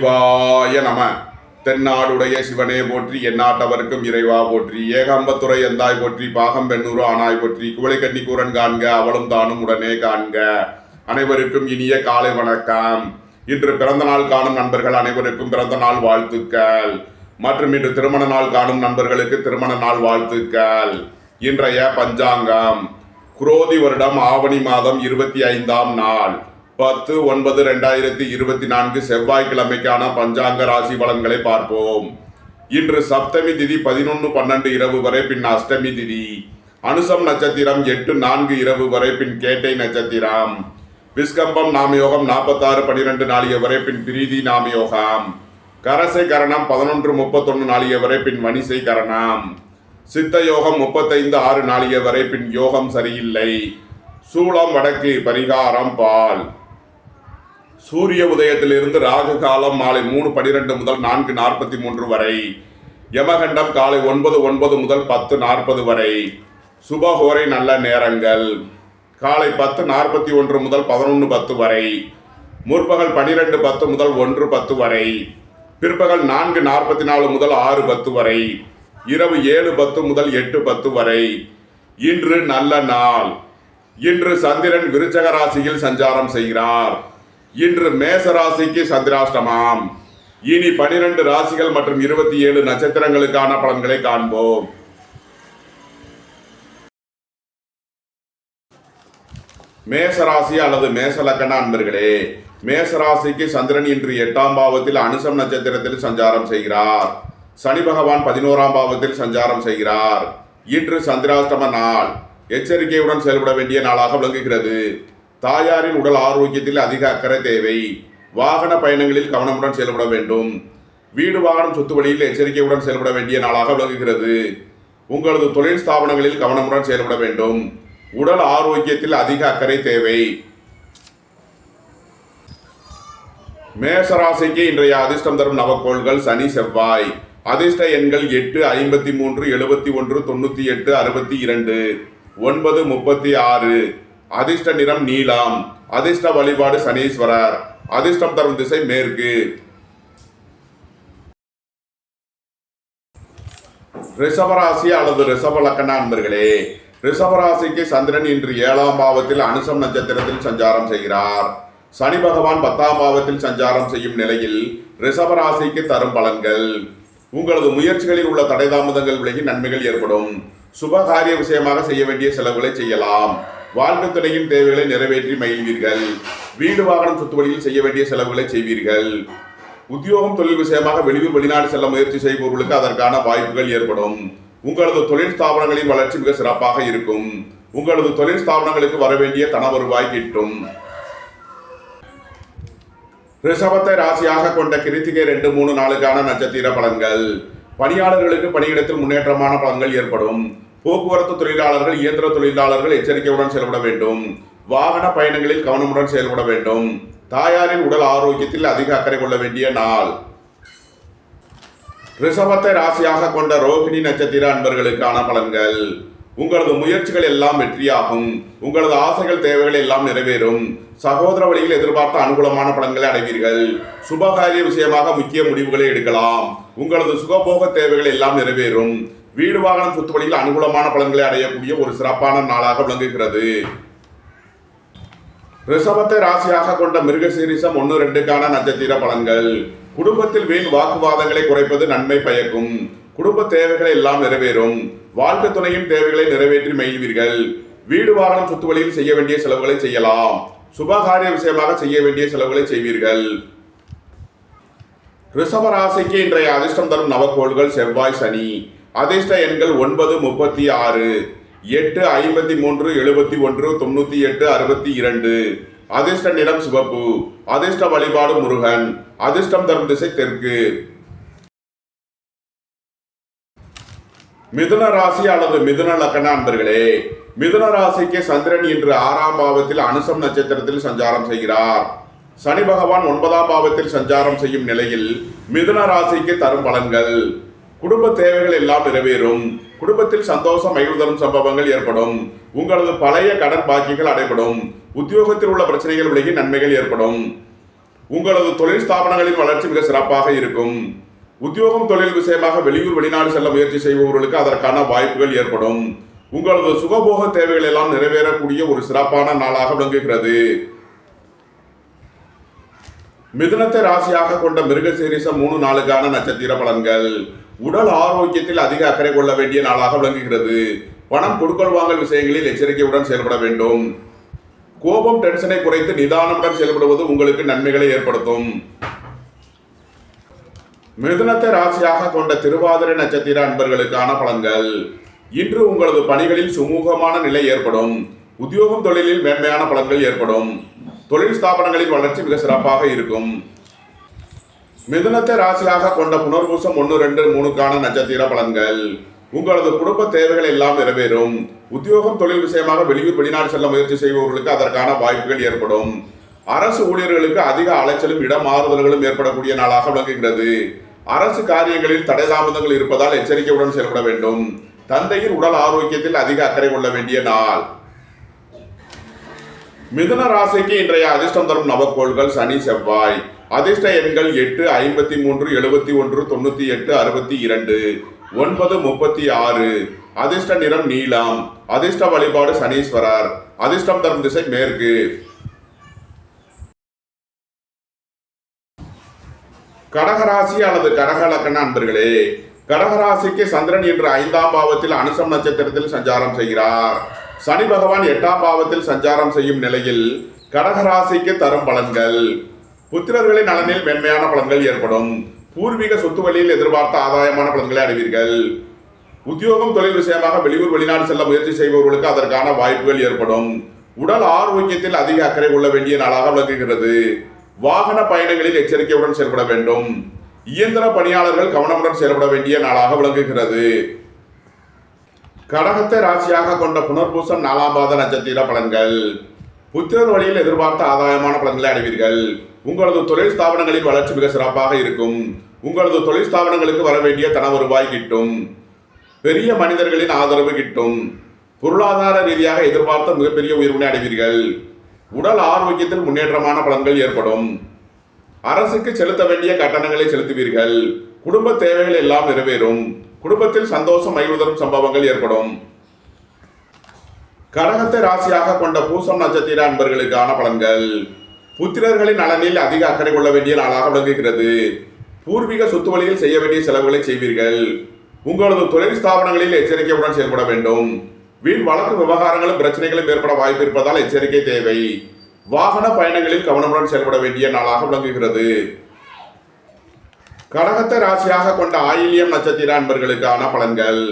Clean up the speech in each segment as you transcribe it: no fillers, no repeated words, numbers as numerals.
சிவாய நம. தென்னாடுடைய சிவனே போற்றி, எந்நாட்டவர்க்கும் இறைவா போற்றி, ஏகாம்பத்துறை எந்தாய் போற்றி, பாகம் பெண்ணூறு ஆனாய் போற்றி, குவளைக்கண்ணி கூரன் காண்க அவளும் தானும் உடனே காண்க. அனைவருக்கும் இனிய காலை வணக்கம். இன்று பிறந்த நாள் காணும் நண்பர்கள் அனைவருக்கும் பிறந்த நாள் வாழ்த்துக்கள். மற்றும் இன்று திருமண நாள் காணும் நண்பர்களுக்கு திருமண நாள் வாழ்த்துக்கள். இன்றைய பஞ்சாங்கம் குரோதி வருடம் ஆவணி மாதம் 25ஆம் நாள் 10/9/2024 செவ்வாய்க்கிழமைக்கான பஞ்சாங்க ராசி பலன்களை பார்ப்போம். இன்று சப்தமி திதி 11:12 இரவு வரை, பின் அஷ்டமி திதி. அனுசம் நட்சத்திரம் 8:04 இரவு வரை, பின் கேட்டை நட்சத்திரம். விஸ்கம்பம் நாமயோகம் 46:12 நாளிகை வரை, பின் பிரீதி நாமயோகம். கரசை கரணம் 11:31 நாளிகை வரை, பின் வணிசை கரணம். சித்த யோகம் 35:06 நாளிகை வரை, பின் யோகம் சரியில்லை. சூளம் வடக்கு, பரிகாரம் பால். சூரிய உதயத்திலிருந்து ராகு காலம் மாலை 3:12 முதல் 4:43 வரை. யமகண்டம் காலை 9:09 முதல் 10:40 வரை. சுபஹோரை நல்ல நேரங்கள் காலை 10:41 முதல் 11:10 வரை. முற்பகல் 12:10 முதல் 1:10 வரை. பிற்பகல் 4:44 முதல் 6:10 வரை. இரவு 7:10 முதல் 8:10 வரை. இன்று நல்ல நாள். இன்று சந்திரன் விருச்சக ராசியில் சஞ்சாரம் செய்கிறார். இன்று மேச ராசிக்கு சந்திராஷ்டமம். இனி 12 ராசிகள் மற்றும் 27 நட்சத்திரங்களுக்கான பலன்களை காண்போம். மேசராசி அல்லது மேச லக்கண அன்பர்களே, மேசராசிக்கு சந்திரன் இன்று 8ஆம் பாவத்தில் அனுசம் நட்சத்திரத்தில் சஞ்சாரம் செய்கிறார். சனி பகவான் 11ஆம் பாவத்தில் சஞ்சாரம் செய்கிறார். இன்று சந்திராஷ்டம நாள். எச்சரிக்கையுடன் செயல்பட வேண்டிய நாளாக விளங்குகிறது. தாயாரின் உடல் ஆரோக்கியத்தில் அதிக அக்கறை தேவை. வாகன பயணங்களில் கவனமுடன் செயல்பட வேண்டும். வீடு வாகனம் சொத்து வழியில் எச்சரிக்கையுடன் செயல்பட வேண்டிய நாளாக விளங்குகிறது. உங்களது தொழில் ஸ்தாபனங்களில் கவனமுடன் செயல்பட வேண்டும். உடல் ஆரோக்கியத்தில் அதிக அக்கறை தேவை. மேசராசிக்கு இன்றைய அதிர்ஷ்டம் தரும் நவக்கோள்கள் சனி செவ்வாய். அதிர்ஷ்ட எண்கள் 8, 53, 71, 98, 62, 9, 36. அதிர்ஷ்ட நிறம் நீலம். அதிர்ஷ்ட வழிபாடு சனீஸ்வரர். அதிர்ஷ்டம் தரும் திசை மேற்கு. ரிஷபராசி அல்லது ரிஷப லக்கண அன்பர்களே, ரிஷபராசிக்கு சந்திரன் இன்று 7ஆம் பாவத்தில் அனுசம் நட்சத்திரத்தில் சஞ்சாரம் செய்கிறார். சனி பகவான் 10ஆம் பாவத்தில் சஞ்சாரம் செய்யும் நிலையில் ரிஷபராசிக்கு தரும் பலன்கள். உங்களது முயற்சிகளில் உள்ள தடை தாமதங்கள் விலகி நன்மைகள் ஏற்படும். சுபகாரிய விஷயமாக செய்ய வேண்டிய செலவுகளை செய்யலாம். வாழ்க்கை துணையின் தேவைகளை நிறைவேற்றி மகிழ்வீர்கள். வீடு வாகனம் சொத்து வழியில் செய்ய வேண்டிய செலவுகளை செய்வீர்கள். உத்தியோகம் தொழில் விஷயமாக வெளியூர் வெளிநாடு செல்ல முயற்சி செய்பவர்களுக்கு அதற்கான வாய்ப்புகள் ஏற்படும். உங்களது தொழில் ஸ்தாபனங்களின் வளர்ச்சி மிக சிறப்பாக இருக்கும். உங்களது தொழில் ஸ்தாபனங்களுக்கு வர வேண்டிய தன வருவாய் கிட்டும். ரிஷபத்தை ராசியாக கொண்ட கிருத்திகை 2, 3 நாளுக்கான நட்சத்திர பலன்கள். பணியாளர்களுக்கு பணியிடத்தில் முன்னேற்றமான பலன்கள் ஏற்படும். போக்குவரத்து தொழிலாளர்கள், இயந்திர தொழிலாளர்கள் எச்சரிக்கையுடன் செயல்பட வேண்டும். வாகன பயணங்களில் கவனமுடன் செயல்பட வேண்டும். தாயாரின் உடல் ஆரோக்கியத்தில் அதிக அக்கறை கொள்ள வேண்டிய நாள். ரிஷபத்தை ராசியாக கொண்ட ரோகிணி நட்சத்திர அன்பர்களுக்கான பலன்கள். உங்களது முயற்சிகள் எல்லாம் வெற்றியாகும். உங்களது ஆசைகள் தேவைகள் எல்லாம் நிறைவேறும். சகோதர வழியில் எதிர்பார்த்த அனுகூலமான பலன்களை அடைவீர்கள். சுபகாரிய விஷயமாக முக்கிய முடிவுகளை எடுக்கலாம். உங்களது சுகபோக தேவைகள் எல்லாம் நிறைவேறும். வீடு வாகனம் சொத்து வழியில் அனுகூலமான பலன்களை அடையக்கூடிய ஒரு சிறப்பான நாளாக விளங்குகிறது. ரிஷபத்தை ராசியாக கொண்ட மிருகசீரிஷம் 1, 2க்கான நட்சத்திர பலன்கள். குடும்பத்தில் வீண் வாக்குவாதங்களை குறைப்பது நன்மை பயக்கும். குடும்ப தேவைகளை எல்லாம் நிறைவேறும். வாழ்க்கை துணையின் தேவைகளை நிறைவேற்றி மகிழ்வீர்கள். வீடு வாகனம் சொத்து வழியில் செய்ய வேண்டிய செலவுகளை செய்யலாம். சுபகாரிய விஷயமாக செய்ய வேண்டிய செலவுகளை செய்வீர்கள். ரிஷப ராசிக்கு இன்றைய அதிர்ஷ்டம் தரும் நவக்கோள்கள் செவ்வாய் சனி. அதிர்ஷ்ட எண்கள் 9, 36, 8, 53, 71, 98, 62. அதிர்ஷ்ட நிறம் சிவப்பு. அதிர்ஷ்ட வழிபாடு முருகன். அதிர்ஷ்டம் தரும் திசை தெற்கு. மிதுன ராசி அல்லது மிதுன லக்கண அன்பர்களே, மிதுன ராசிக்கு சந்திரன் இன்று 6ஆம் பாவத்தில் அனுசம் நட்சத்திரத்தில் சஞ்சாரம் செய்கிறார். சனி பகவான் 9ஆம் பாவத்தில் சஞ்சாரம் செய்யும் நிலையில் மிதுன ராசிக்கு தரும் பலன்கள். குடும்ப தேவைகள் எல்லாம் நிறைவேறும். குடும்பத்தில் சந்தோஷம் மகிழ்வு தரும் சம்பவங்கள் ஏற்படும். உங்களது பழைய கடன் பாக்கிகள் அடைபடும். உத்தியோகத்தில் உள்ள பிரச்சனைகள் விலகி நன்மைகள் ஏற்படும். உங்களது தொழில் ஸ்தாபனங்களின் வளர்ச்சி மிக சிறப்பாக இருக்கும். உத்தியோகம் தொழில் விஷயமாக வெளியூர் வெளிநாடு செல்ல முயற்சி செய்பவர்களுக்கு அதற்கான வாய்ப்புகள் ஏற்படும். உங்களது சுகபோக தேவைகள் எல்லாம் நிறைவேறக்கூடிய ஒரு சிறப்பான நாளாக விளங்குகிறது. மிதுனத்தை ராசியாக கொண்ட மிருகசீரிஷம் 3 நாளுக்கான நட்சத்திர பலன்கள். உடல் ஆரோக்கியத்தில் அதிக அக்கறை கொள்ள வேண்டிய நாளாக விளங்குகிறது. பணம் கொடுக்கல் வாங்கல் விஷயங்களில் எச்சரிக்கையுடன் செயல்பட வேண்டும். கோபம் டென்ஷனை குறைத்து நிதானமுடன் செயல்படுவது உங்களுக்கு நன்மைகளை ஏற்படுத்தும். மிதுனத்தை ராசியாக கொண்ட திருவாதிரை நட்சத்திர அன்பர்களுக்கான பலன்கள். இன்று உங்களது பணிகளில் சுமூகமான நிலை ஏற்படும். உத்தியோகம் தொழிலில் மேன்மையான பலன்கள் ஏற்படும். தொழில் ஸ்தாபனங்களின் வளர்ச்சி மிக சிறப்பாக இருக்கும். மிதுனத்தை ராசியாக கொண்ட புனர்பூசம் 1, 2, 3க்கான நட்சத்திர பலன்கள். உங்களது குடும்ப தேவைகள் எல்லாம் நிறைவேறும். உத்தியோகம் தொழில் விஷயமாக வெளியூர் வெளிநாடு செல்ல முயற்சி செய்பவர்களுக்கு அதற்கான வாய்ப்புகள் ஏற்படும். அரசு ஊழியர்களுக்கு அதிக அலைச்சலும் இடமாறுதல்களும் ஏற்படக்கூடிய நாளாக விளங்குகிறது. அரசு காரியங்களில் தடை தாமதங்கள் இருப்பதால் எச்சரிக்கையுடன் செயல்பட வேண்டும். தந்தையின் உடல் ஆரோக்கியத்தில் அதிக அக்கறை கொள்ள வேண்டிய நாள். மிதுன ராசிக்கு இன்றைய அதிர்ஷ்டம் தரும் நவக்கோள்கள் சனி செவ்வாய். அதிர்ஷ்ட எண்கள் 8, 53, 71, 98, 62, 9, 36. அதிர்ஷ்ட நிறம் நீலம். அதிர்ஷ்ட வழிபாடு சனீஸ்வரர். அதிர்ஷ்டம் தரும் திசை மேற்கு. கடகராசி அல்லது கடக லக்ன அன்பர்களே, கடகராசிக்கு சந்திரன் இன்று 5ஆம் பாவத்தில் அனுசம் நட்சத்திரத்தில் சஞ்சாரம் செய்கிறார். சனி பகவான் 8ஆம் பாவத்தில் சஞ்சாரம் செய்யும் நிலையில் கடகராசிக்கு தரும் பலன்கள். புத்திரர்களின் நலனில் மென்மையான பலன்கள் ஏற்படும். பூர்வீக சொத்து வழியில் எதிர்பார்த்த ஆதாயமான பலன்களை அடைவீர்கள். உத்தியோகம் தொழில் விஷயமாக வெளியூர் வெளிநாடு செல்ல முயற்சி செய்பவர்களுக்கு அதற்கான வாய்ப்புகள் ஏற்படும். உடல் ஆரோக்கியத்தில் அதிக அக்கறை கொள்ள வேண்டிய நாளாக விளங்குகிறது. வாகன பயணங்களில் எச்சரிக்கையுடன் செயல்பட வேண்டும். இயந்திர பணியாளர்கள் கவனமுடன் செயல்பட வேண்டிய நாளாக விளங்குகிறது. கடகத்தை ராசியாக கொண்ட புனர்பூசம் 4ஆம் பாத நட்சத்திர பலன்கள். புத்திரர் வழியில் எதிர்பார்த்த ஆதாயமான பலன்களை அடைவீர்கள். உங்களது தொழில் ஸ்தாபனங்களின் வளர்ச்சி மிக சிறப்பாக இருக்கும். உங்களது தொழில் ஸ்தாபனங்களுக்கு வர வேண்டிய தன வருவாய் கிட்டும். பெரிய மனிதர்களின் ஆதரவு கிட்டும். பொருளாதார ரீதியாக எதிர்பார்த்த மிகப்பெரிய உயர்வினை அடைவீர்கள். உடல் ஆரோக்கியத்தில் முன்னேற்றமான பலன்கள் ஏற்படும். அரசுக்கு செலுத்த வேண்டிய கட்டணங்களை செலுத்துவீர்கள். குடும்ப தேவைகள் எல்லாம் நிறைவேறும். குடும்பத்தில் சந்தோஷம் மகிழ்வு சம்பவங்கள் ஏற்படும். கடகத்தை ராசியாக கொண்ட பூசம் நட்சத்திர அன்பர்களுக்கான பலன்கள். புத்திரர்களின் நலனில் அதிக அக்கறை கொள்ள வேண்டிய நாளாக விளங்குகிறது. பூர்வீக சொத்து வழியில் செய்ய வேண்டிய செலவுகளை செய்வீர்கள். உங்களது தொழில் ஸ்தாபனங்களில் எச்சரிக்கையுடன் செயல்பட வேண்டும். வீண் வழக்கு விவகாரங்களும் பிரச்சனைகளும் ஏற்பட வாய்ப்பு இருப்பதால் எச்சரிக்கை தேவை. வாகன பயணங்களில் கவனமுடன் செயல்பட வேண்டிய நாளாக விளங்குகிறது. கடகத்தை ராசியாக கொண்ட ஆயில்யம் நட்சத்திர அன்பர்களுக்கான பலன்கள்.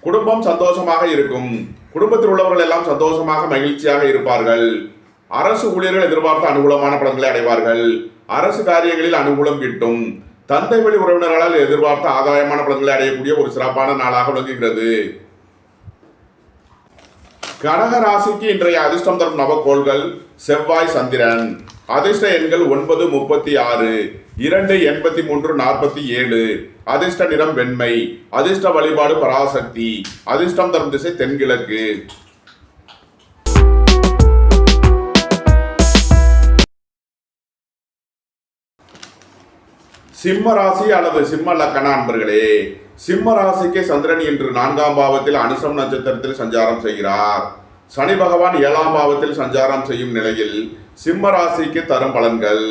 குடும்பம் சந்தோஷமாக இருக்கும். குடும்பத்தில் உள்ளவர்கள் எல்லாம் சந்தோஷமாக மகிழ்ச்சியாக இருப்பார்கள். அரசு ஊழியர்கள் எதிர்பார்த்த அனுகூலமான பலன்களை அடைவார்கள். அரசு காரியங்களில் அனுகூலம் கிட்டும். தந்தை வழி உறவினர்களால் எதிர்பார்த்த ஆதாயமான பலன்களை அடையக்கூடிய ஒரு சிறப்பான நாளாக விளங்குகிறது. கடக ராசிக்கு இன்றைய அதிர்ஷ்டம் தரும் நவக்கோள்கள் செவ்வாய் சந்திரன். அதிர்ஷ்ட எண்கள் 9, 36, 2, 83, 47. அதிர்ஷ்ட நிறம் வெண்மை. அதிர்ஷ்ட வழிபாடு பராசக்தி. அதிர்ஷ்டம் தரும் திசை தென்கிழக்கு. சிம்ம ராசி அல்லது சிம்ம லக்கண அன்பர்களே, சிம்ம ராசிக்கு சந்திரன் இன்று 4ஆம் பாவத்தில் அனுசம் நட்சத்திரத்தில் சஞ்சாரம் செய்கிறார். சனி பகவான் 7ஆம் பாவத்தில் சஞ்சாரம் செய்யும் நிலையில் சிம்ம ராசிக்கு தரும் பலன்கள்.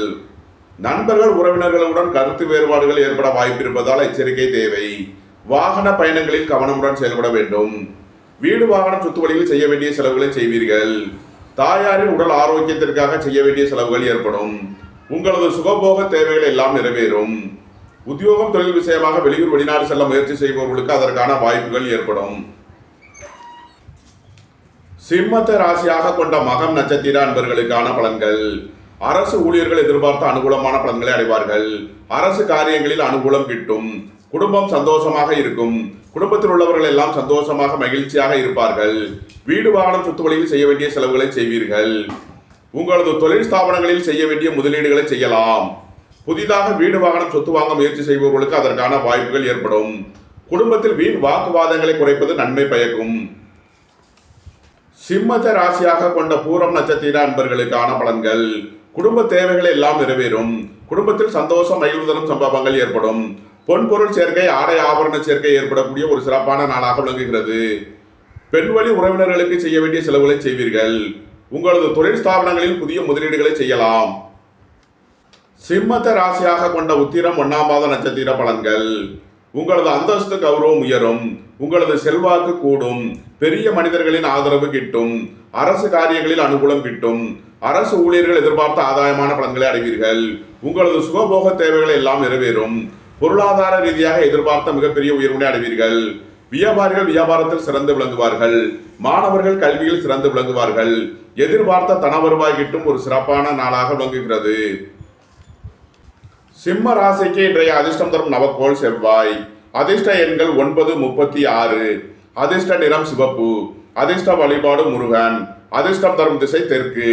நண்பர்கள் உறவினர்களுடன் கருத்து வேறுபாடுகள் ஏற்பட வாய்ப்பு இருப்பதால் எச்சரிக்கை தேவை. வாகன பயணங்களில் கவனமுடன் செயல்பட வேண்டும். வீடு வாகனம் சொத்து வழியில் செய்ய வேண்டிய செலவுகளை செய்வீர்கள். தாயாரின் உடல் ஆரோக்கியத்திற்காக செய்ய வேண்டிய செலவுகள் ஏற்படும். உங்களது சுகபோக தேவைகள் எல்லாம் நிறைவேறும். உத்தியோகம் தொழில் விஷயமாக வெளியூர் வெளிநாடு செல்ல முயற்சி செய்பவர்களுக்கு அதற்கான வாய்ப்புகள் ஏற்படும். சிம்மத்தை ராசியாக கொண்ட மகம் நட்சத்திர அன்பர்களுக்கான பலன்கள். அரசு ஊழியர்கள் எதிர்பார்த்த அனுகூலமான பலன்களை அடைவார்கள். அரசு காரியங்களில் அனுகூலம் கிட்டும். குடும்பம் சந்தோஷமாக இருக்கும். குடும்பத்தில் உள்ளவர்கள் எல்லாம் சந்தோஷமாக மகிழ்ச்சியாக இருப்பார்கள். வீடு வாகனம் சொத்து வழியில் செய்ய வேண்டிய செலவுகளை செய்வீர்கள். உங்களது தொழில் ஸ்தாபனங்களில் செய்ய வேண்டிய முதலீடுகளை செய்யலாம். புதிதாக வீடு வாகனம் சொத்து வாங்க முயற்சி செய்பவர்களுக்கு அதற்கான வாய்ப்புகள் ஏற்படும். குடும்பத்தில் வீண் வாக்குவாதங்களை குறைப்பது நன்மை பயக்கும். சிம்மத்தை ராசியாக கொண்ட பூரம் நட்சத்திர அன்பர்களுக்கான பலன்கள். குடும்ப தேவைகள் எல்லாம் நிறைவேறும். குடும்பத்தில் சந்தோஷம் மகிழ்வு தரும் சம்பவங்கள் ஏற்படும். பொன்பொருள் சேர்க்கை, ஆடை ஆபரண சேர்க்கை ஏற்படக்கூடிய ஒரு சிறப்பான நாளாக விளங்குகிறது. பெண் வழி உறவினர்களுக்கு செய்ய வேண்டிய செலவுகளை செய்வீர்கள். உங்களது தொழில் ஸ்தாபனங்களில் புதிய முதலீடுகளை செய்யலாம். சிம்மத்தை ராசியாக கொண்ட உத்திரம் 1ஆம் பாத நட்சத்திர பலன்கள். உங்களது அந்தஸ்து கௌரவம் உயரும். உங்களது செல்வாக்கு கூடும். பெரிய மனிதர்களின் ஆதரவு கிட்டும். அரசு காரியங்களில் அனுகூலம் கிட்டும். அரசு ஊழியர்கள் எதிர்பார்த்த ஆதாயமான பலன்களை அடைவீர்கள். உங்களது சுகபோக தேவைகள் எல்லாம் நிறைவேறும். பொருளாதார ரீதியாக எதிர்பார்த்த மிகப்பெரிய உயர்வினை அடைவீர்கள். வியாபாரிகள் வியாபாரத்தில் சிறந்து விளங்குவார்கள். மாணவர்கள் கல்வியில் சிறந்து விளங்குவார்கள். எதிர்பார்த்த தன வருவாய் கிட்டும் ஒரு சிறப்பான நாளாக விளங்குகிறது. சிம்ம ராசிக்கு இன்றைய அதிர்ஷ்டம் தரும் நவக்கோள் செவ்வாய். அதிர்ஷ்ட எண்கள் 9, 36. அதிர்ஷ்ட நிறம் சிவப்பு. அதிர்ஷ்ட வழிபாடு முருகன். அதிர்ஷ்டம் தரும் திசை தெற்கு.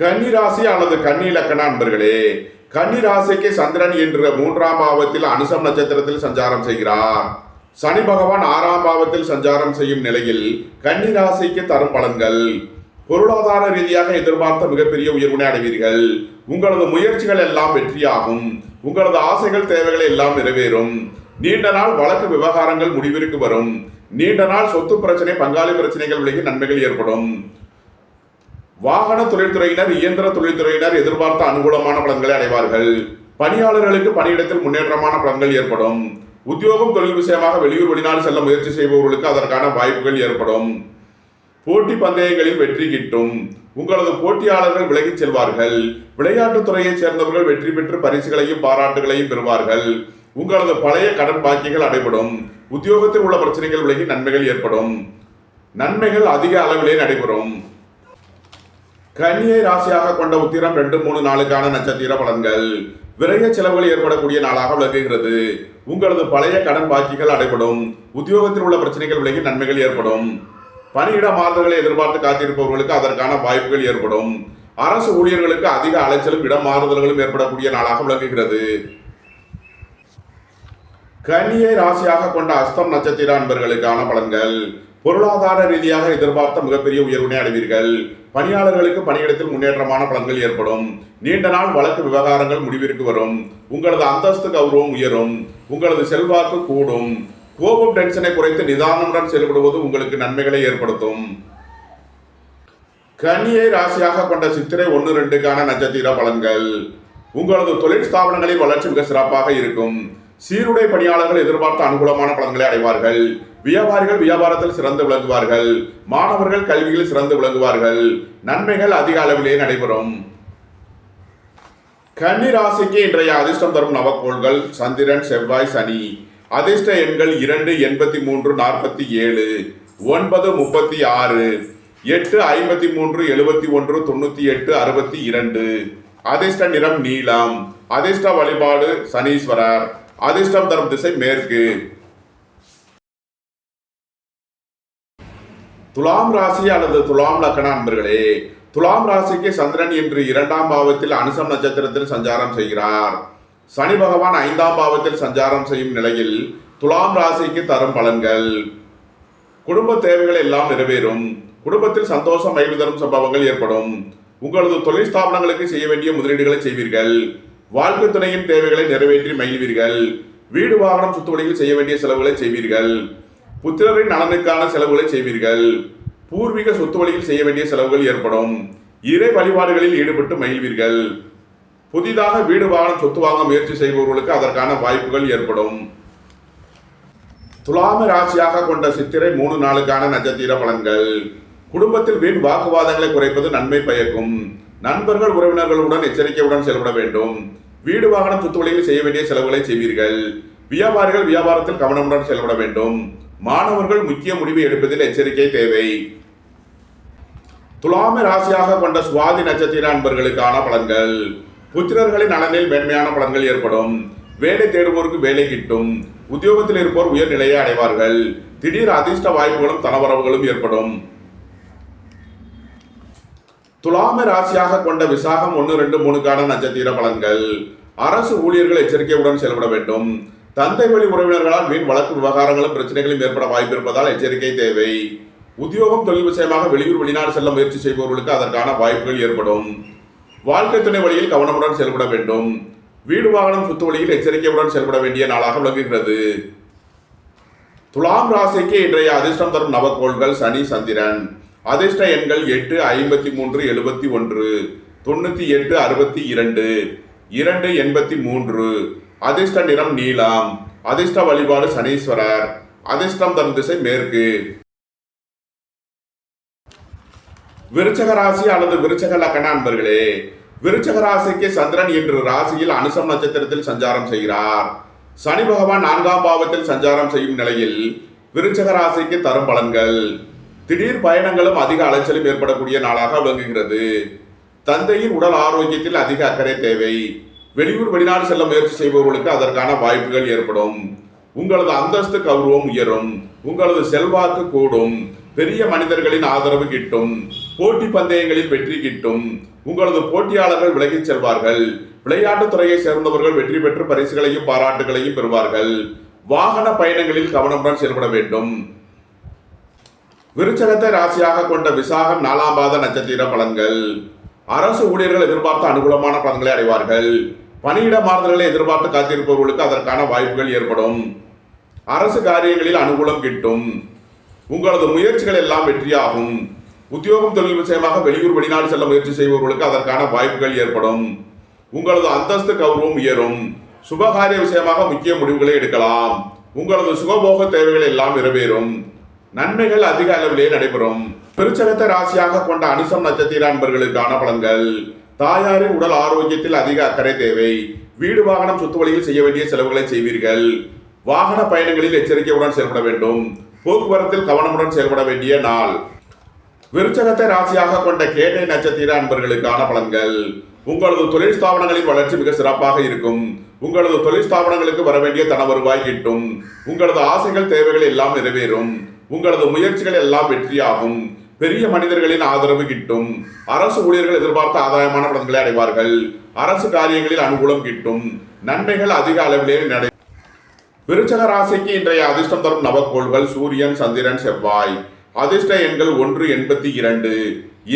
கன்னி ராசி அல்லது கன்னி இலக்கண அன்பர்களே, கன்னி ராசிக்கு சந்திரன் என்ற 3ஆம் பாவத்தில் அனுசம் நட்சத்திரத்தில் சஞ்சாரம் செய்கிறார். சனி பகவான் 6ஆம் பாவத்தில் சஞ்சாரம் செய்யும் நிலையில் கன்னி ராசிக்கு தரும் பலன்கள். பொருளாதார ரீதியாக எதிர்பார்த்த மிகப்பெரிய உயர்வினை அடைவீர்கள். உங்களது முயற்சிகள் எல்லாம் வெற்றியாகும். உங்களது ஆசைகள் தேவைகள் எல்லாம் நிறைவேறும். நீண்ட நாள் வழக்கு விவகாரங்கள் முடிவிற்கு வரும். நீண்ட நாள் சொத்து பிரச்சனை, பங்காளி பிரச்சனைகள் விலகி நன்மைகள் ஏற்படும். வாகன தொழில்துறையினர், இயந்திர தொழில்துறையினர் எதிர்பார்த்த அனுகூலமான பலன்களை அடைவார்கள். பணியாளர்களுக்கு பணியிடத்தில் முன்னேற்றமான பலன்கள் ஏற்படும். உத்தியோகம் தொழில் விஷயமாக வெளியூர் வெளிநாடு செல்ல முயற்சி செய்பவர்களுக்கு அதற்கான வாய்ப்புகள் ஏற்படும். போட்டி பந்தயங்களில் வெற்றி கிட்டும். உங்களது போட்டியாளர்கள் விலகிச் செல்வார்கள். விளையாட்டுத் துறையைச் சேர்ந்தவர்கள் வெற்றி பெற்று பரிசுகளையும் பாராட்டுகளையும் பெறுவார்கள். உங்களது பழைய கடன் பாக்கிகள் அடைபடும். உத்தியோகத்தில் உள்ள பிரச்சனைகள் விலகி நன்மைகள் ஏற்படும். நன்மைகள் அதிக அளவிலே நடைபெறும். கன்னியை ராசியாக கொண்ட உத்திரம் 2, 3 நாளுக்கான நட்சத்திர பலன்கள். விரைய செலவுகள் ஏற்படக்கூடிய நாளாக விளங்குகிறது. உங்களது பழைய கடன் பாக்கிகள் அடைபடும். உத்தியோகத்தில் உள்ள பிரச்சனைகள் விலகி நன்மைகள் ஏற்படும். பணியிட மாறுதல்களை எதிர்பார்த்து காத்திருப்பவர்களுக்கு அதற்கான வாய்ப்புகள் ஏற்படும். அரசு ஊழியர்களுக்கு அதிக அலைச்சலும் இடம் மாறுதல்களும் ஏற்படக்கூடிய நாளாக விளங்குகிறது. கன்னியை ராசியாக கொண்ட அஸ்தம் நட்சத்திர அன்பர்களுக்கான பலன்கள். பொருளாதார ரீதியாக எதிர்பார்த்த மிகப்பெரிய உயர்வினை அடைவீர்கள். பணியாளர்களுக்கு பணியிடத்தில் முன்னேற்றமான பலன்கள் ஏற்படும். நீண்ட நாள் வழக்கு விவகாரங்கள் முடிவிற்கு வரும். உங்களது அந்தஸ்து கௌரவம் உயரும். உங்களது செல்வாக்கு கூடும். கோபம் டென்ஷனை குறைத்து நிதானமுடன் செயல்படுவது உங்களுக்கு நன்மைகளை ஏற்படுத்தும். கன்னியை ராசியாக கொண்ட சித்திரை 1, 2க்கான நட்சத்திர பலன்கள். உங்களது தொழில் ஸ்தாபனங்களில் வளர்ச்சி மிக சிறப்பாக இருக்கும். சீருடை பணியாளர்கள் எதிர்பார்த்த அனுகூலமான பலன்களை அடைவார்கள். வியாபாரிகள் வியாபாரத்தில் சிறந்து விளங்குவார்கள். மாணவர்கள் கல்வியில் சிறந்து விளங்குவார்கள். நன்மைகள் அதிக அளவிலே நடைபெறும். கன்னி ராசிக்கு இன்றைய அதிர்ஷ்டம் தரும் நவக்கோள்கள் சந்திரன், செவ்வாய், சனி. அதிர்ஷ்ட எண்கள் 2, 83, 47, 9, 36, 8, 53, 71, 98, 62. அதிர்ஷ்ட நிறம் நீலம். அதிர்ஷ்ட வழிபாடு சனீஸ்வரர். அதிர்ஷ்டம் தரும் திசை மேற்கு. துலாம் ராசி அல்லது துலாம் லக்கண அன்பர்களே, துலாம் ராசிக்கு சந்திரன் இன்று 2ஆம் பாவத்தில் அனுசம் நட்சத்திரத்தில் சஞ்சாரம் செய்கிறார். சனி பகவான் 5ஆம் பாவத்தில் சஞ்சாரம் செய்யும் நிலையில் துலாம் ராசிக்கு தரும் பலன்கள். குடும்ப தேவைகள் எல்லாம் நிறைவேறும். குடும்பத்தில் சந்தோஷம் மகிழ்வு தரும் சம்பவங்கள் ஏற்படும். உங்களது தொழில் ஸ்தாபனங்களுக்கு செய்ய வேண்டிய முதலீடுகளை செய்வீர்கள். வாழ்க்கை துணையின் தேவைகளை நிறைவேற்றி மகிழ்வீர்கள். வீடு வாகனம் சுத்துவழியில் செய்ய வேண்டிய செலவுகளை செய்வீர்கள். புத்திரரின் நலனுக்கான செலவுகளை செய்வீர்கள். பூர்வீக சொத்து வழியில் செய்ய வேண்டிய செலவுகள் ஏற்படும். இறை வழிபாடுகளில் ஈடுபட்டு மகிழ்வீர்கள். புதிதாக வீடு வாகனம் சொத்து வாங்க முயற்சி செய்பவர்களுக்கு அதற்கான வாய்ப்புகள் ஏற்படும். துலாம ராசியாக கொண்ட சித்திரை 3 நாளுக்கான நட்சத்திர பலன்கள். குடும்பத்தில் வீண் வாக்குவாதங்களை குறைப்பது நன்மை பயக்கும். நண்பர்கள் உறவினர்களுடன் எச்சரிக்கையுடன் செயல்பட வேண்டும். வீடு வாகனம் சொத்து வழியில் செய்ய வேண்டிய செலவுகளை செய்வீர்கள். வியாபாரிகள் வியாபாரத்தில் கவனமுடன் செயல்பட வேண்டும். மாணவர்கள் முக்கிய முடிவு எடுப்பதில் எச்சரிக்கை தேவை. துலாம ராசியாக கொண்ட சுவாதி நட்சத்திர அன்பர்களுக்கான பலன்கள். புத்திரர்களின் நலனில் மேன்மையான பலன்கள் ஏற்படும். வேலை தேடுவோருக்கு வேலை கிட்டும். உத்தியோகத்தில் இருப்போர் உயர்நிலையை அடைவார்கள். திடீர் அதிர்ஷ்ட வாய்ப்புகளும் தனவரவுகளும் ஏற்படும். துலாம ராசியாக கொண்ட விசாகம் 1, 2, 3க்கான நட்சத்திர பலன்கள். அரசு ஊழியர்கள் எச்சரிக்கையுடன் செயல்பட வேண்டும். தந்தை வழி உறவினர்களால் வீண் வழக்கு விவகாரங்களும் பிரச்சனைகளும் ஏற்பட வாய்ப்பு இருப்பதால் எச்சரிக்கை தேவை. உத்தியோகம் தொழில் விஷயமாக வெளியூர் வெளிநாடு செல்ல முயற்சி செய்பவர்களுக்கு அதற்கான வாய்ப்புகள் ஏற்படும். வாழ்க்கை துணை வழியில் கவனமுடன் செயல்பட வேண்டும். வீடு வாகனம் சொத்து வழியில் எச்சரிக்கையுடன் செயல்பட வேண்டிய நாளாக விளங்குகிறது. துலாம் ராசிக்கு இன்றைய அதிர்ஷ்டம் தரும் நவக்கோள்கள் சனி சந்திரன். அதிர்ஷ்ட எண்கள் 8, 53, 71, 98, 62, 2, 83. அதிர்ஷ்ட நிறம் நீலம். அதிர்ஷ்ட வழிபாடு சனீஸ்வரர். அதிர்ஷ்டம் தரும் திசை மேற்கு. விருச்சக ராசி அல்லது விருச்சக லக்ன அன்பர்களே, விருச்சக ராசிக்கு சந்திரன் இன்று ராசியில் அனுசம் நட்சத்திரத்தில் சஞ்சாரம் செய்கிறார். சனி பகவான் 4ஆம் பாவத்தில் சஞ்சாரம் செய்யும் நிலையில் விருச்சக ராசிக்கு தரும் பலன்கள். திடீர் பயணங்களும் அதிக அலைச்சலும் ஏற்படக்கூடிய நாளாக விளங்குகிறது. தந்தையின் உடல் ஆரோக்கியத்தில் அதிக அக்கறை தேவை. வெளியூர் வெளிநாடு செல்ல முயற்சி செய்பவர்களுக்கு அதற்கான வாய்ப்புகள் ஏற்படும். உங்களது அந்தஸ்து கௌரவம் உயரும். உங்களது செல்வாக்கு கூடும். பெரிய மனிதர்களின் ஆதரவு கிட்டும். போட்டி பந்தயங்களில் வெற்றி கிட்டும். உங்களது போட்டியாளர்கள் விலகிச் செல்வார்கள். விளையாட்டுத் துறையை சேர்ந்தவர்கள் வெற்றி பெற்று பரிசுகளையும் பாராட்டுகளையும் பெறுவார்கள். வாகன பயணங்களில் கவனமுடன் செயல்பட வேண்டும். விருச்சகத்தை ராசியாக கொண்ட விசாகம் 4ஆம் பாத நட்சத்திர பலன்கள். அரசு ஊழியர்கள் எதிர்பார்த்த அனுகூலமான பலன்களை அடைவார்கள். பணியிட மாறுதல்களை எதிர்பார்த்து காத்திருப்பவர்களுக்கு அதற்கான வாய்ப்புகள் ஏற்படும். அரசு காரியங்களில் அனுகூலம் கிட்டும். உங்களது முயற்சிகள் எல்லாம் வெற்றியாகும். உத்தியோகம் தொழில் விஷயமாக வெளியூர் வெளிநாடு செல்ல முயற்சி செய்பவர்களுக்கு அதற்கான வாய்ப்புகள் ஏற்படும். உங்களது அந்தஸ்து கௌரவம் உயரும். சுபகாரிய விஷயமாக முக்கிய முடிவுகளை எடுக்கலாம். உங்களது சுகபோக தேவைகள் எல்லாம் நிறைவேறும். நன்மைகள் அதிக அளவிலே நடைபெறும். விருச்சகத்தை ராசியாக கொண்ட அனுசம் நட்சத்திர அன்பர்களுக்கான பலன்கள். தாயாரின் உடல் ஆரோக்கியத்தில் அதிக அக்கறை தேவை. வீடு வாகனம் சொத்து வழியில் செய்ய வேண்டிய செலவுகளை செய்வீர்கள். வாகன பயணங்களில் எச்சரிக்கையுடன் செயல்பட வேண்டும். போக்குவரத்தில் கவனமுடன் செயல்பட வேண்டிய நாள். விருச்சகத்தை ராசியாக கொண்ட கேட்டை நட்சத்திர அன்பர்களுக்கான பலன்கள். உங்களது தொழில் ஸ்தாபனங்களின் வளர்ச்சி மிக சிறப்பாக இருக்கும். உங்களது தொழில் ஸ்தாபனங்களுக்கு வர வேண்டிய தன வருவாய் கிட்டும். உங்களது ஆசைகள் தேவைகள் எல்லாம் நிறைவேறும். உங்களது முயற்சிகள் எல்லாம் வெற்றியாகும். பெரிய மனிதர்களின் ஆதரவு கிட்டும். அரசு ஊழியர்கள் எதிர்பார்த்த ஆதாயமான பலன்களை அடைவார்கள். அரசு காரியங்களில் அனுகூலம் கிட்டும். நன்மைகள் அதிக அளவிலே நடை. விருச்சக ராசிக்கு இன்றைய அதிர்ஷ்டம் தரும் நவக்கோள்கள் சூரியன் சந்திரன் செவ்வாய். அதிர்ஷ்ட எண்கள் 1, 82, 2,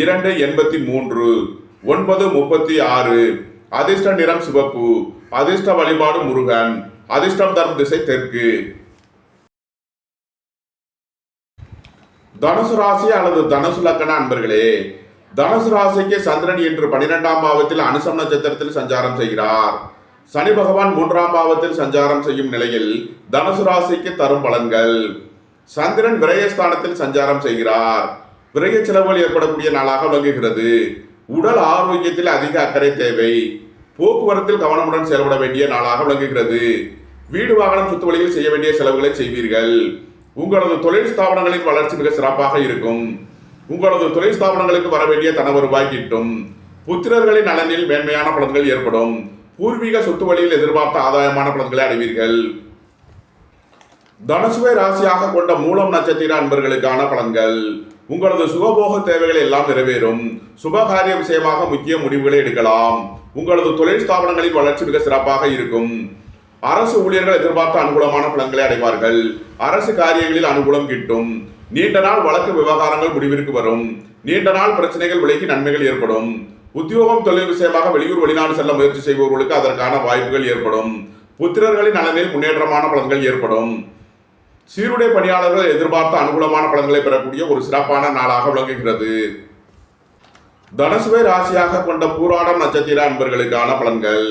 83, 9, 36. அதிர்ஷ்ட நிறம் சிவப்பு. அதிர்ஷ்ட வழிபாடு முருகன். அதிர்ஷ்டம் தரும் திசை தெற்கு. தனுசு ராசி அல்லது தனுசு லக்ன அன்பர்களே, தனுசு ராசிக்கு சந்திரன் இன்று 12ஆம் பாவத்தில் அனுசம் நட்சத்திரத்தில் சஞ்சாரம் செய்கிறார். சனி பகவான் 3ஆம் பாவத்தில் சஞ்சாரம் செய்யும் நிலையில் தனுசு ராசிக்கு தரும் பலன்கள். சந்திரன் விரயஸ்தானத்தில் சஞ்சாரம் செய்கிறார். விரய செலவுகள் ஏற்படக்கூடிய நாளாக விளங்குகிறது. உடல் ஆரோக்கியத்தில் அதிக அக்கறை தேவை. போக்குவரத்தில் கவனமுடன் செயல்பட வேண்டிய நாளாக விளங்குகிறது. வீடு வாகனம் சொத்து வழியில் செய்ய வேண்டிய செலவுகளை செய்வீர்கள். உங்களது தொழில் ஸ்தாபனங்களின் வளர்ச்சி மிக சிறப்பாக இருக்கும். உங்களது தொழில் ஸ்தாபனங்களுக்கு வர வேண்டிய தன வருவாய் கிட்டும். புத்திரர்களின் நலனில் மேன்மையான பலன்கள் ஏற்படும். பூர்வீக சொத்து வழியில் எதிர்பார்த்த ஆதாயமான பலன்களை அடைவீர்கள். தனுசுவை ராசியாக கொண்ட மூலம் நட்சத்திர அன்பர்களுக்கான பலன்கள். உங்களது சுகபோக தேவைகள் எல்லாம் நிறைவேறும். சுபகாரிய விஷயமாக முக்கிய முடிவுகளை எடுக்கலாம். உங்களது தொழில் ஸ்தாபனங்களின் வளர்ச்சி மிக சிறப்பாக இருக்கும். அரசு ஊழியர்கள் எதிர்பார்த்த அனுகூலமான பலன்களை அடைவார்கள். அரசு காரியங்களில் அனுகூலம் கிட்டும். நீண்ட நாள் வழக்கு விவகாரங்கள் முடிவிற்கு வரும். நீண்ட நாள் பிரச்சனைகள் விலகி நன்மைகள் ஏற்படும். உத்தியோகம் தொழில் விஷயமாக வெளியூர் வெளிநாடு செல்ல முயற்சி செய்பவர்களுக்கு அதற்கான வாய்ப்புகள் ஏற்படும். புத்திரர்களின் நலனில் முன்னேற்றமான பலன்கள் ஏற்படும். சீருடை பணியாளர்கள் எதிர்பார்த்த அனுகூலமான பலன்களை பெறக்கூடிய ஒரு சிறப்பான நாளாக விளங்குகிறது. தனுசுவை ராசியாக கொண்ட பூராடம் நட்சத்திர அன்பர்களுக்கான பலன்கள்.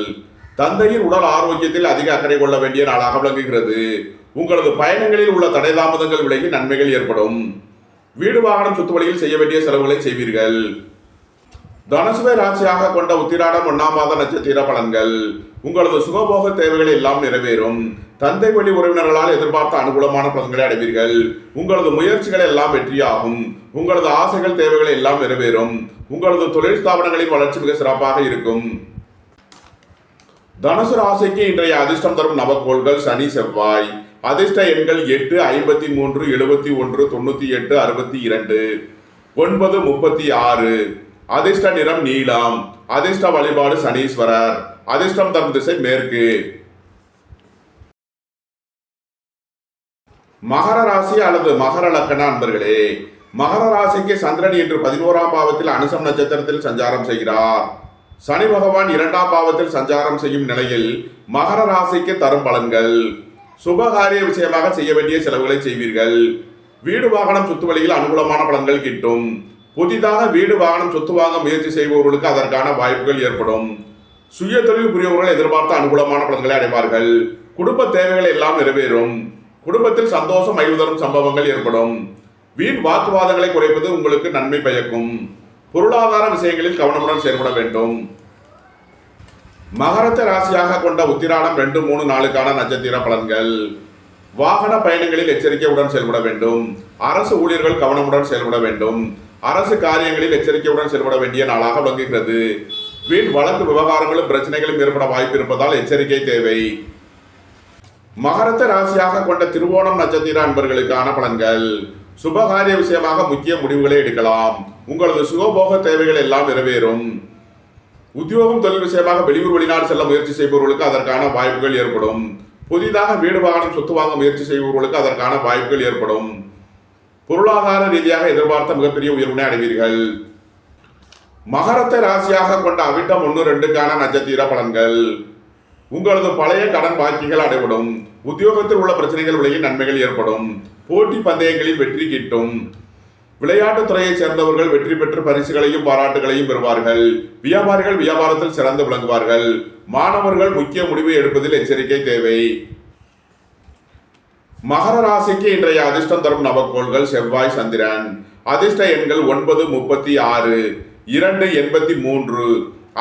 தந்தையின் உடல் ஆரோக்கியத்தில் அதிக அக்கறை கொள்ள வேண்டிய நாளாக விளங்குகிறது. உங்களது பயணங்களில் உள்ள தடை தாமதங்கள் விலகி நன்மைகள் ஏற்படும். வீடு வாகனம் சொத்து வழியில் செய்ய வேண்டிய செலவுகளை செய்வீர்கள். தனுசுவை ராசியாக கொண்ட உத்திராடம் 1ஆம் பாத நட்சத்திர பலன்கள். உங்களது சுகபோக தேவைகள் எல்லாம் நிறைவேறும். தந்தை வழி உறவினர்களால் எதிர்பார்த்த அனுகூலமான பலன்களை அடைவீர்கள். உங்களது முயற்சிகள் எல்லாம் வெற்றியாகும். உங்களது ஆசைகள் தேவைகள் எல்லாம் நிறைவேறும். உங்களது தொழில் ஸ்தாபனங்களின் வளர்ச்சி மிக சிறப்பாக இருக்கும். தனுசு ராசிக்கு இன்றைய அதிர்ஷ்டம் தரும் நவக்கோள்கள் சனி செவ்வாய். அதிர்ஷ்ட எண்கள் 8, 53, 71, 98, 62, 9, 36. அதிர்ஷ்ட நிறம் நீலம். அதிர்ஷ்ட வழிபாடு சனீஸ்வரர். அதிர்ஷ்டம் தரும் திசை மேற்கு. மகர ராசி அல்லது மகர லக்ன அன்பர்களே, மகர ராசிக்கு சந்திரன் இன்று 11ஆம் பாவத்தில் அனுசம் நட்சத்திரத்தில் சஞ்சாரம் செய்கிறார். சனி பகவான் 2ஆம் பாவத்தில் சஞ்சாரம் செய்யும் நிலையில் மகர ராசிக்கு தரும் பலன்கள். சுபகாரிய விஷயமாக செய்ய வேண்டிய செலவுகளை செய்வீர்கள். வீடு வாகனம் சொத்து வழியில் அனுகூலமான பலன்கள் கிட்டும். புதிதாக வீடு வாகனம் சொத்து வாங்க முயற்சி செய்பவர்களுக்கு அதற்கான வாய்ப்புகள் ஏற்படும். சுய தொழில் புரியவர்கள் எதிர்பார்த்த அனுகூலமான பலன்களை அடைவார்கள். குடும்ப தேவைகள் எல்லாம் நிறைவேறும். குடும்பத்தில் சந்தோஷம் மகிழ்வு தரும் சம்பவங்கள் ஏற்படும். வீண் வாக்குவாதங்களை குறைப்பது உங்களுக்கு நன்மை பயக்கும். பொருளாதார விஷயங்களில் கவனமுடன் செயல்பட வேண்டும். மகரத்தை ராசியாக கொண்ட உத்திராடம் 2, 3 நாளுக்கான நட்சத்திர பலன்கள். வாகன பயணங்களில் எச்சரிக்கையுடன் செயல்பட வேண்டும். அரசு ஊழியர்கள் கவனமுடன் செயல்பட வேண்டும். அரசு காரியங்களில் எச்சரிக்கையுடன் செயல்பட வேண்டிய நாளாக விளங்குகிறது. வீண் வழக்கு விவகாரங்களும் பிரச்சனைகளும் ஏற்பட வாய்ப்பு இருப்பதால் எச்சரிக்கை தேவை. மகரத்தை ராசியாக கொண்ட திருவோணம் நட்சத்திர அன்பர்களுக்கான பலன்கள். சுபகாரிய விஷயமாக முக்கிய முடிவுகளை எடுக்கலாம். உங்களது சுகபோக தேவைகள் எல்லாம் நிறைவேறும். உத்தியோகம் தொழில் விஷயமாக வெளியூர் வெளிநாடு செல்ல முயற்சி செய்பவர்களுக்கு அதற்கான வாய்ப்புகள் ஏற்படும். புதிதாக வீடு வாகனம் சொத்து வாங்க முயற்சி செய்பவர்களுக்கு அதற்கான வாய்ப்புகள் ஏற்படும். பொருளாதார ரீதியாக எதிர்பார்த்த மிகப்பெரிய உயர்வினை அடைவீர்கள். மகரத்தை ராசியாக கொண்ட அவிட்டம் 1, 2க்கான நட்சத்திர பலன்கள். உங்களது பழைய கடன் பாக்கிகள் அடைபடும். உத்தியோகத்தில் உள்ள பிரச்சனைகள் விலகி நன்மைகள் ஏற்படும். போட்டி பந்தயங்களில் வெற்றி கிட்டும். விளையாட்டுத் துறையைச் சேர்ந்தவர்கள் வெற்றி பெற்று பரிசுகளையும் பாராட்டுகளையும் பெறுவார்கள். வியாபாரிகள் வியாபாரத்தில் சிறந்து விளங்குவார்கள். மாணவர்கள் முக்கிய முடிவு எடுப்பதில் எச்சரிக்கை தேவை. மகர ராசிக்கு இன்றைய அதிர்ஷ்டம் தரும் நவக்கோள்கள் செவ்வாய், சந்திரன். அதிர்ஷ்ட எண்கள் 9, 36, 2, 83.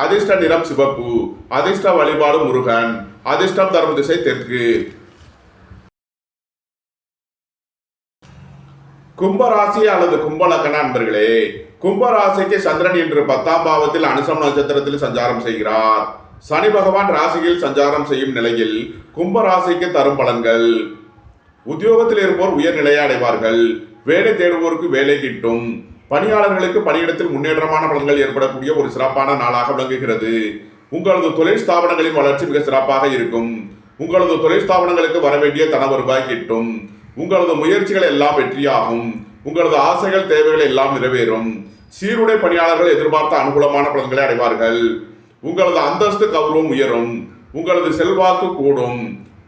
அதிர்ஷ்ட நிறம் சிவப்பு. அதிர்ஷ்ட வழிபாடு முருகன். அதிர்ஷ்டம் தரும் திசை தெற்கு. கும்பராசி அல்லது கும்பலக்கண அன்பர்களே, கும்பராசிக்கு சந்திரன் இன்று 10ஆம் பாவத்தில் அனுசம் நட்சத்திரத்தில் சஞ்சாரம் செய்கிறார். சனி பகவான் ராசியில் சஞ்சாரம் செய்யும் நிலையில் கும்பராசிக்கு தரும் பலன்கள். உத்தியோகத்தில் இருப்போர் உயர்நிலையை அடைவார்கள். வேலை தேடுவோருக்கு வேலை கிட்டும். பணியாளர்களுக்கு பணியிடத்தில் முன்னேற்றமான பலன்கள் ஏற்படக்கூடிய ஒரு சிறப்பான நாளாக விளங்குகிறது. உங்களது தொழில் ஸ்தாபனங்களின் வளர்ச்சி மிக சிறப்பாக இருக்கும். உங்களது தொழில் ஸ்தாபனங்களுக்கு வரவேண்டிய தன வருவாய் கிட்டும். உங்களது முயற்சிகள் எல்லாம் வெற்றியாகும். உங்களது ஆசைகள் தேவைகள் எல்லாம் நிறைவேறும். சீருடை பணியாளர்கள் எதிர்பார்த்த அனுகூலமான பலன்களை அடைவார்கள். உங்களது அந்தஸ்து கௌரவம் உயரும். உங்களது செல்வாக்கு கூடும்.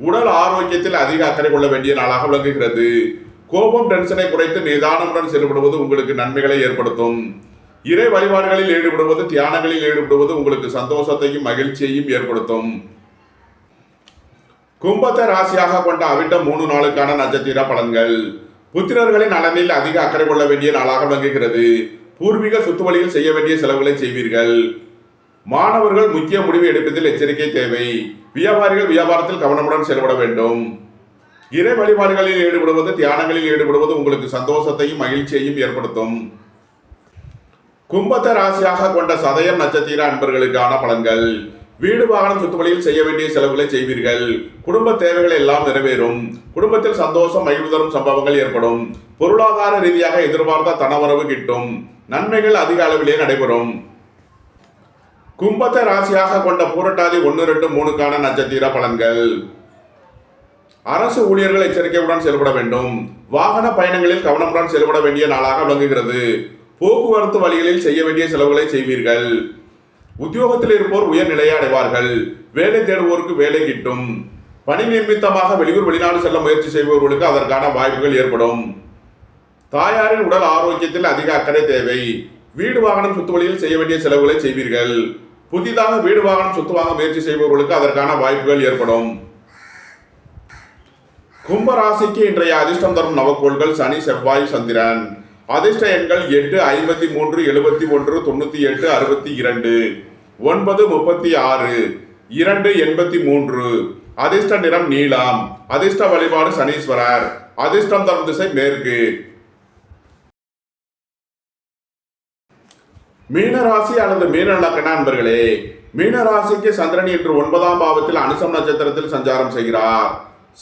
உடல் ஆரோக்கியத்தில் அதிக அக்கறை கொள்ள வேண்டிய நாளாக விளங்குகிறது. கோபம் டென்ஷனை குறைத்து நிதானமுடன் செயல்படுவது உங்களுக்கு நன்மைகளை ஏற்படுத்தும். இறை வழிபாடுகளில் ஈடுபடுவது, தியானங்களில் ஈடுபடுவது உங்களுக்கு சந்தோஷத்தையும் மகிழ்ச்சியையும் ஏற்படுத்தும். கும்பத்தை ராசியாக கொண்ட அவிட்டம் 3 நாளுக்கான நட்சத்திர பலன்கள். புத்திரர்களின் நலனில் அதிக அக்கறை கொள்ள வேண்டிய நாளாக விளங்குகிறது. பூர்வீக சொத்து வழியில் செய்ய வேண்டிய செலவுகளை செய்வீர்கள். மாணவர்கள் முக்கிய முடிவு எடுப்பதில் எச்சரிக்கை தேவை. வியாபாரிகள் வியாபாரத்தில் கவனமுடன் செயல்பட வேண்டும். இறை வழிபாடுகளில் ஈடுபடுவது, தியானங்களில் ஈடுபடுவது உங்களுக்கு சந்தோஷத்தையும் மகிழ்ச்சியையும் ஏற்படுத்தும். கும்பத்தை ராசியாக கொண்ட சதயம் நட்சத்திர அன்பர்களுக்கான பலன்கள். வீடு வாகனம் சொத்து வழியில் செய்ய வேண்டிய செலவுகளை செய்வீர்கள். குடும்ப தேவைகள் எல்லாம் நிறைவேறும். குடும்பத்தில் சந்தோஷம் மகிழ்வு தரும் சம்பவங்கள் ஏற்படும். பொருளாதார ரீதியாக எதிர்பார்த்த தனவரவு கிட்டும். நன்மைகள் அதிக அளவிலே நடைபெறும். கும்பத்தை ராசியாக கொண்ட பூரட்டாதி 1, 2, 3க்கான நட்சத்திர பலன்கள். அரசு ஊழியர்கள் எச்சரிக்கையுடன் செயல்பட வேண்டும். வாகன பயணங்களில் கவனமுடன் செயல்பட வேண்டிய நாளாக விளங்குகிறது. போக்குவரத்து வழிகளில் செய்ய வேண்டிய செலவுகளை செய்வீர்கள். உத்தியோகத்தில் இருப்போர் உயர்நிலையை அடைவார்கள். வேலை தேடுவோருக்கு வேலை கிட்டும். பணி நிமித்தமாக வெளியூர் வெளிநாடு செல்ல முயற்சி செய்பவர்களுக்கு அதற்கான வாய்ப்புகள் ஏற்படும். தாயாரின் உடல் ஆரோக்கியத்தில் அதிக அக்கறை தேவை. வீடு வாகனம் சொத்து வழியில் செய்ய வேண்டிய செலவுகளை செய்வீர்கள். புதிதாக வீடு வாகனம் சொத்து வாங்க முயற்சி செய்பவர்களுக்கு அதற்கான வாய்ப்புகள் ஏற்படும். கும்பராசிக்கு இன்றைய அதிர்ஷ்டம் தரும் நவக்கோள்கள் சனி, செவ்வாய், சந்திரன். அதிர்ஷ்ட எண்கள் 8, 53, 71, 98, 62, 9, 36, 2, 83. அதிர்ஷ்ட நிறம் நீலம். அதிர்ஷ்ட வழிபாடு சனீஸ்வரர். அதிர்ஷ்டம் தரும் திசை மேற்கு. மீனராசி அல்லது மீன லக்ன அன்பர்களே, மீனராசிக்கு சந்திரன் இன்று 9ஆம் பாவத்தில் அனுசம் நட்சத்திரத்தில் சஞ்சாரம் செய்கிறார்.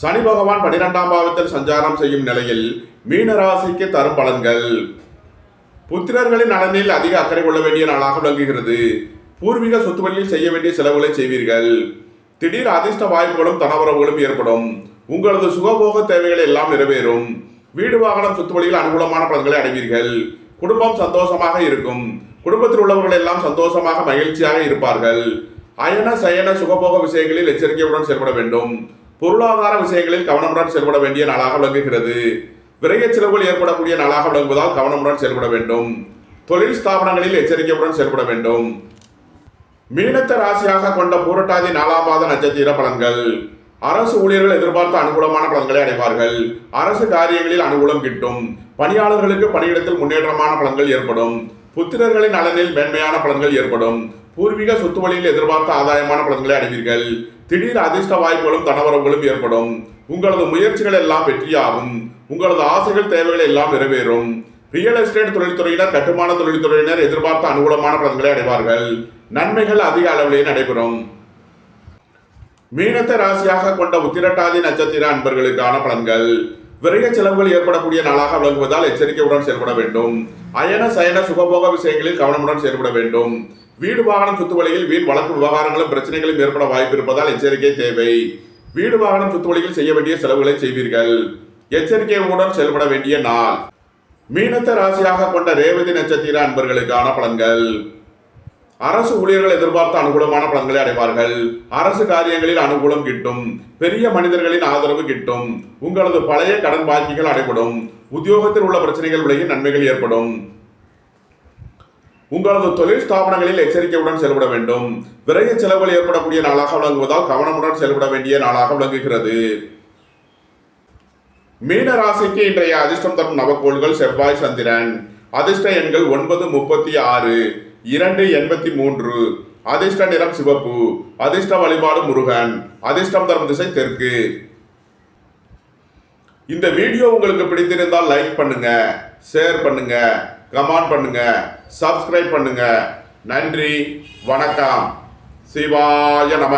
சனி பகவான் 12ஆம் பாவத்தில் சஞ்சாரம் செய்யும் நிலையில் மீனராசிக்கு தரும் பலன்கள். புத்திரர்களின் நலனில் அதிக அக்கறை கொள்ள வேண்டிய நாளாக விளங்குகிறது. பூர்வீக சொத்து வழியில் செய்ய வேண்டிய செலவுகளை செய்வீர்கள். திடீர் அதிர்ஷ்ட வாய்ப்புகளும் தனவரவுகளும் ஏற்படும். உங்களது சுகபோக தேவைகள் எல்லாம் நிறைவேறும். வீடு வாகனம் சொத்து வழியில் அனுகூலமான பலன்களை அடைவீர்கள். குடும்பம் சந்தோஷமாக இருக்கும். குடும்பத்தில் உள்ளவர்கள் எல்லாம் சந்தோஷமாக மகிழ்ச்சியாக இருப்பார்கள். அயன சயன சுகபோக விஷயங்களில் எச்சரிக்கையுடன் செயல்பட வேண்டும். பொருளாதார விஷயங்களில் கவனமுடன் செயல்பட வேண்டிய நாளாக விளங்குகிறது. விரைய செலவுகள் ஏற்படக்கூடிய நாளாக விளங்குவதால் கவனமுடன் செயல்பட வேண்டும். தொழில் ஸ்தாபனங்களில் எச்சரிக்கையுடன் செயல்பட வேண்டும். மீனத்த ராசியாக கொண்ட பூரட்டாதி 4ஆம் மாத நட்சத்திர பலன்கள். அரசு ஊழியர்கள் எதிர்பார்த்த அனுகூலமான பலன்களை அடைவார்கள். அரசு காரியங்களில் அனுகூலம் கிட்டும். பணியாளர்களுக்கு பணியிடத்தில் முன்னேற்றமான பலன்கள் ஏற்படும். புத்திரர்களின் நலனில் மேன்மையான பலன்கள் ஏற்படும். பூர்வீக சொத்து வழியில் எதிர்பார்த்த ஆதாயமான பலன்களை அடைவீர்கள். திடீர் அதிர்ஷ்ட வாய்ப்புகளும் தனவரவுகளும் ஏற்படும். உங்களது முயற்சிகள் எல்லாம் வெற்றியாகும். உங்களது ஆசைகள் தேவைகள் எல்லாம் நிறைவேறும். ரியல் எஸ்டேட் தொழில்துறையினர் கட்டுமான தொழில்துறையினர் எதிர்பார்த்த அனுகூலமான பலன்களை அடைவார்கள். நன்மைகள் அதிக அளவிலே நடைபெறும். மீனத்த ராசியாக கொண்ட உத்திரட்டாதி நட்சத்திர அன்பர்களுக்கான பலன்கள். விரைய செலவுகள் ஏற்படக்கூடிய நாளாக விளங்குவதால் எச்சரிக்கையுடன் செயல்பட வேண்டும். அயன சயன சுகபோக விஷயங்களில் கவனமுடன் செயல்பட வேண்டும். வீடு வாகனம் சொத்து வழியில் வீண் வழக்கு விவகாரங்களும் பிரச்சனைகளும் ஏற்பட வாய்ப்பு இருப்பதால் எச்சரிக்கை தேவை. வீடு வாகனம் சொத்து வழியில் செய்ய வேண்டிய செலவுகளை செய்வீர்கள். எச்சரிக்கையுடன் செயல்பட வேண்டிய நாள். மீனத்த ராசியாக கொண்ட ரேவதி நட்சத்திர அன்பர்களுக்கான பலன்கள். அரசு ஊழியர்கள் எதிர்பார்த்த அனுகூலமான பலன்களை அடைவார்கள். அரசு காரியங்களில் அனுகூலம் கிட்டும். பெரிய மனிதர்களின் ஆதரவு கிட்டும். உங்களது பழைய கடன் பாக்கிகள் அடைபடும். உத்தியோகத்தில் உள்ள பிரச்சனைகள் விலகி நன்மைகள் ஏற்படும். உங்களது தொழில் ஸ்தாபனங்களில் எச்சரிக்கையுடன் செயல்பட வேண்டும். விரைய செலவுகள் ஏற்படக்கூடிய நாளாக விளங்குவதால் கவனமுடன் செயல்பட வேண்டிய நாளாக விளங்குகிறது. மீன ராசிக்கு இன்றைய அதிர்ஷ்டம் தரும் நவக்கோள்கள் செவ்வாய் சந்திரன். அதிர்ஷ்ட எண்கள் 9, 36, 2, 83. அதிர்ஷ்ட நிறம் சிவப்பு. அதிர்ஷ்ட வழிபாடு முருகன். அதிர்ஷ்டம் தரும் திசை தெற்கு. இந்த வீடியோ உங்களுக்கு பிடித்திருந்தால் லைக் பண்ணுங்க, ஷேர் பண்ணுங்க, கமெண்ட் பண்ணுங்க, சப்ஸ்கிரைப் பண்ணுங்க. நன்றி, வணக்கம். சிவாய நம.